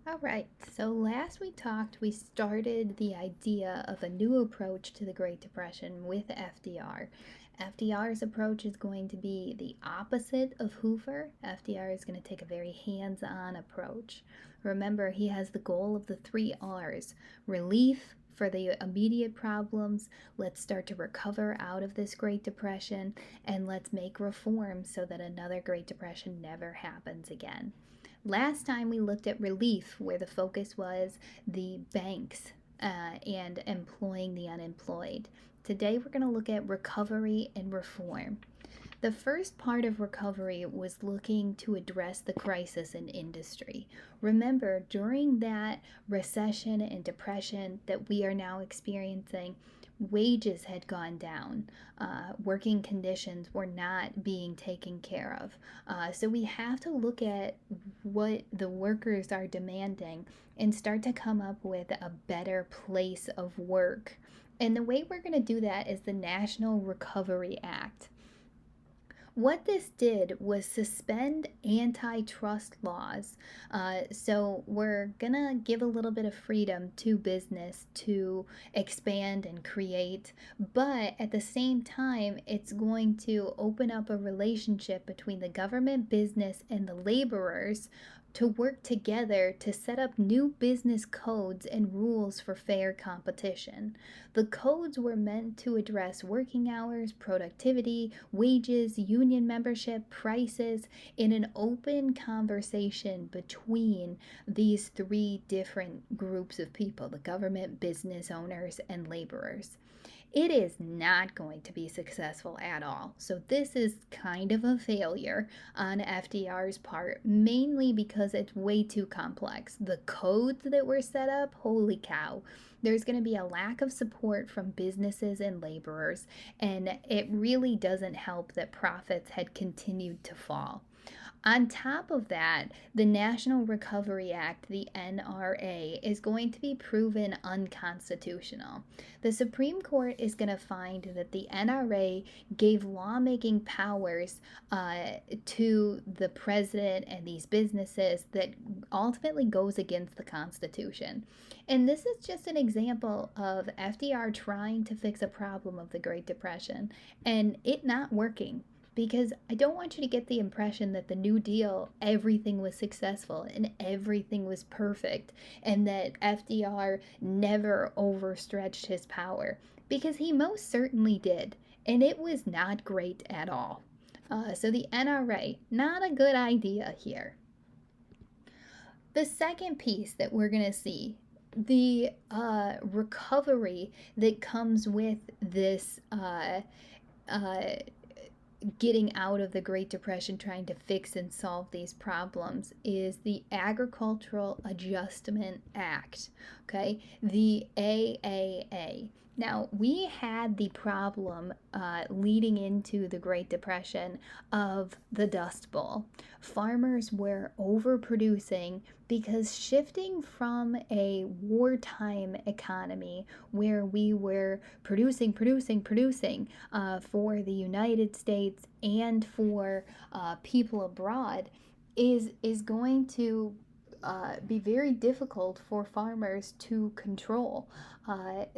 All right, so last we talked, we started the idea of a new approach to the Great Depression with FDR. FDR's approach is going to be the opposite of Hoover. FDR is going to take a very hands on approach. Remember, he has the goal of the three R's: relief for the immediate problems, let's start to recover out of this Great Depression, and let's make reforms so that another Great Depression never happens again. Last time we looked at relief, where the focus was the banks and employing the unemployed. Today we're going to look at recovery and reform. The first part of recovery was looking to address the crisis in industry. Remember, during that recession and depression that we are now experiencing, wages had gone down. Working conditions were not being taken care of. So we have to look at what the workers are demanding and start to come up with a better place of work. And the way we're going to do that is the National Recovery Act. What this did was suspend antitrust laws. So we're gonna give a little bit of freedom to business to expand and create, but at the same time, it's going to open up a relationship between the government, business, and the laborers to work together to set up new business codes and rules for fair competition. The codes were meant to address working hours, productivity, wages, union membership, prices in an open conversation between these three different groups of people: the government, business owners, and laborers. It is not going to be successful at all. So, this is kind of a failure on FDR's part, mainly because it's way too complex. The codes that were set up, holy cow, there's going to be a lack of support from businesses and laborers, and it really doesn't help that profits had continued to fall. On top of that, the National Recovery Act, the NRA, is going to be proven unconstitutional. The Supreme Court is going to find that the NRA gave lawmaking powers to the president and these businesses that ultimately goes against the Constitution. And this is just an example of FDR trying to fix a problem of the Great Depression and it not working, because I don't want you to get the impression that the New Deal, everything was successful and everything was perfect, and that FDR never overstretched his power, because he most certainly did, and it was not great at all. So the NRA, not a good idea here. The second piece that we're going to see, the recovery that comes with this getting out of the Great Depression, trying to fix and solve these problems, is the Agricultural Adjustment Act, okay? The AAA. Now, we had the problem leading into the Great Depression of the Dust Bowl. Farmers were overproducing because shifting from a wartime economy where we were producing for the United States and for people abroad is going to be very difficult for farmers to control.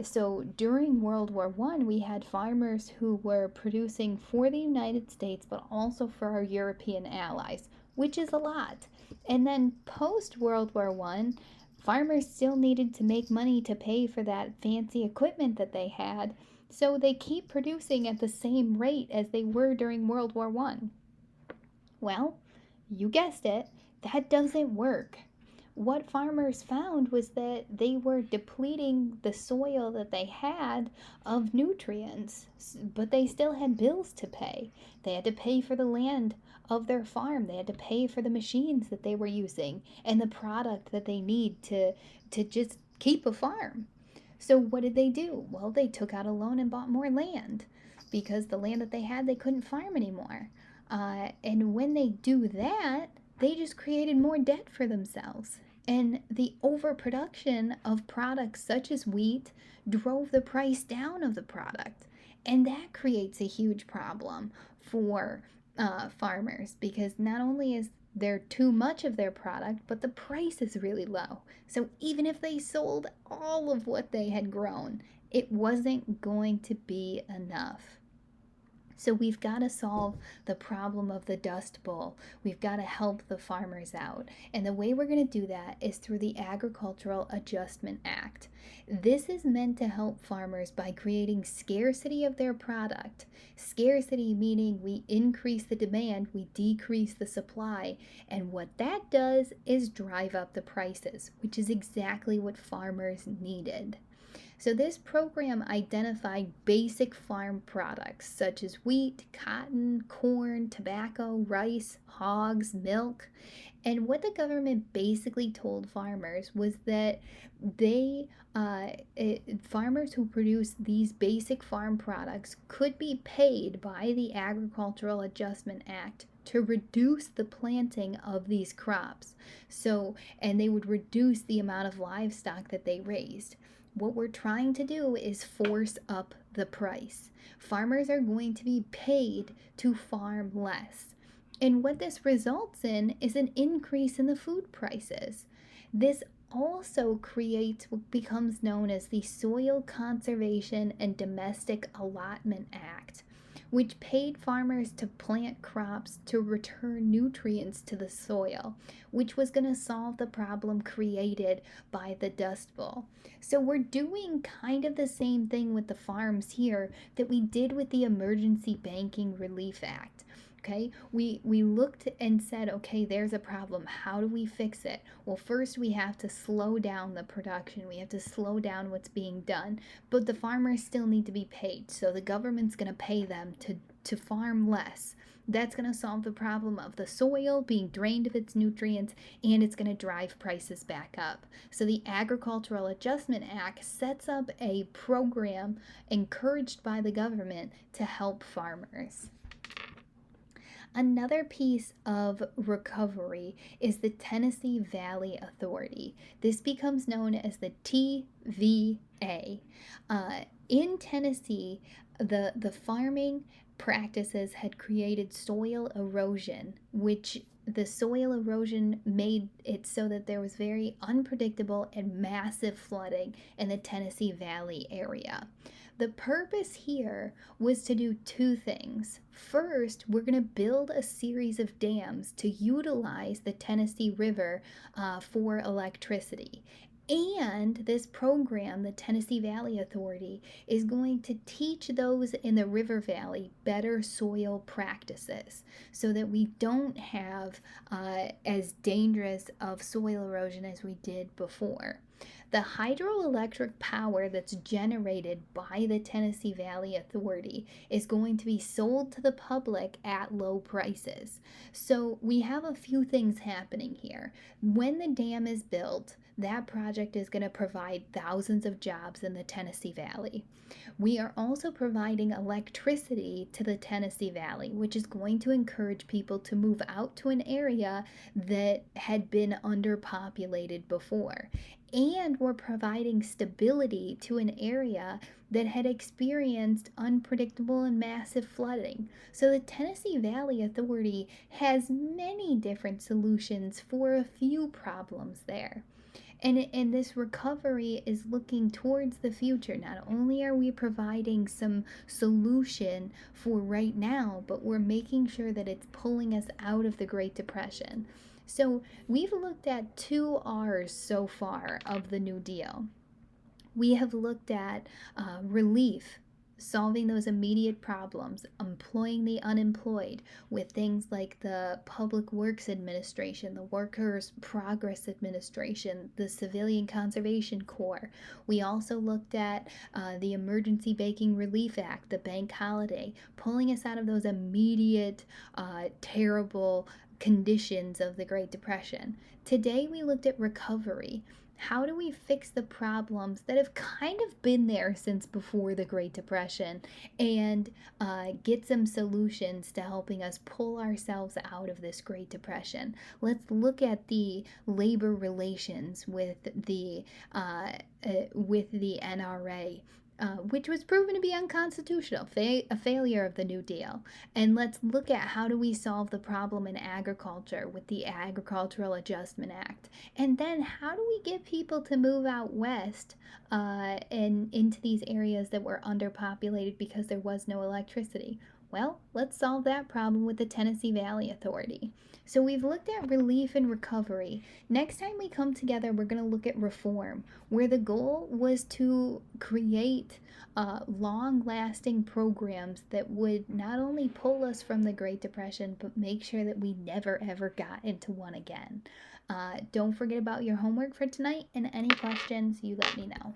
So during World War One, we had farmers who were producing for the United States, but also for our European allies, which is a lot. And then post World War One, farmers still needed to make money to pay for that fancy equipment that they had, so they keep producing at the same rate as they were during World War One. Well, you guessed it, that doesn't work. What farmers found was that they were depleting the soil that they had of nutrients, but they still had bills to pay. They had to pay for the land of their farm, they had to pay for the machines that they were using and the product that they need to just keep a farm. So what did they do? Well, they took out a loan and bought more land, because the land that they had they couldn't farm anymore. And when they do that, they just created more debt for themselves. And the overproduction of products such as wheat drove the price down of the product. And that creates a huge problem for farmers, because not only is they're too much of their product, but the price is really low. So even if they sold all of what they had grown, it wasn't going to be enough. So we've got to solve the problem of the Dust Bowl. We've got to help the farmers out. And the way we're going to do that is through the Agricultural Adjustment Act. This is meant to help farmers by creating scarcity of their product. Scarcity meaning we increase the demand, we decrease the supply. And what that does is drive up the prices, which is exactly what farmers needed. So this program identified basic farm products such as wheat, cotton, corn, tobacco, rice, hogs, milk. And what the government basically told farmers was that farmers who produce these basic farm products could be paid by the Agricultural Adjustment Act to reduce the planting of these crops. And they would reduce the amount of livestock that they raised. What we're trying to do is force up the price. Farmers are going to be paid to farm less. And what this results in is an increase in the food prices. This also creates what becomes known as the Soil Conservation and Domestic Allotment Act, which paid farmers to plant crops to return nutrients to the soil, which was going to solve the problem created by the Dust Bowl. So we're doing kind of the same thing with the farms here that we did with the Emergency Banking Relief Act. Okay, we looked and said, okay, there's a problem. How do we fix it? Well, first we have to slow down the production. We have to slow down what's being done. But the farmers still need to be paid. So the government's going to pay them to farm less. That's going to solve the problem of the soil being drained of its nutrients, and it's going to drive prices back up. So the Agricultural Adjustment Act sets up a program encouraged by the government to help farmers. Another piece of recovery is the Tennessee Valley Authority. This becomes known as the TVA. In Tennessee, the farming practices had created soil erosion, which the soil erosion made it so that there was very unpredictable and massive flooding in the Tennessee Valley area. The purpose here was to do two things. First, we're going to build a series of dams to utilize the Tennessee River for electricity. And this program, the Tennessee Valley Authority, is going to teach those in the River Valley better soil practices so that we don't have as dangerous of soil erosion as we did before. The hydroelectric power that's generated by the Tennessee Valley Authority is going to be sold to the public at low prices. So we have a few things happening here. When the dam is built, that project is going to provide thousands of jobs in the Tennessee Valley. We are also providing electricity to the Tennessee Valley, which is going to encourage people to move out to an area that had been underpopulated before. And we're providing stability to an area that had experienced unpredictable and massive flooding. So the Tennessee Valley Authority has many different solutions for a few problems there. And this recovery is looking towards the future. Not only are we providing some solution for right now, but we're making sure that it's pulling us out of the Great Depression. So we've looked at 2 R's so far of the New Deal. We have looked at relief, solving those immediate problems, employing the unemployed with things like the Public Works Administration, the Workers' Progress Administration, the Civilian Conservation Corps. We also looked at the Emergency Banking Relief Act, the bank holiday, pulling us out of those immediate, terrible conditions of the Great Depression. Today we looked at recovery. How do we fix the problems that have kind of been there since before the Great Depression and get some solutions to helping us pull ourselves out of this Great Depression? Let's look at the labor relations with the NRA. which was proven to be unconstitutional, a failure of the New Deal. And let's look at how do we solve the problem in agriculture with the Agricultural Adjustment Act. And then how do we get people to move out west and into these areas that were underpopulated because there was no electricity? Well, let's solve that problem with the Tennessee Valley Authority. So we've looked at relief and recovery. Next time we come together, we're going to look at reform, where the goal was to create long lasting programs that would not only pull us from the Great Depression, but make sure that we never ever got into one again. Don't forget about your homework for tonight, and any questions, you let me know.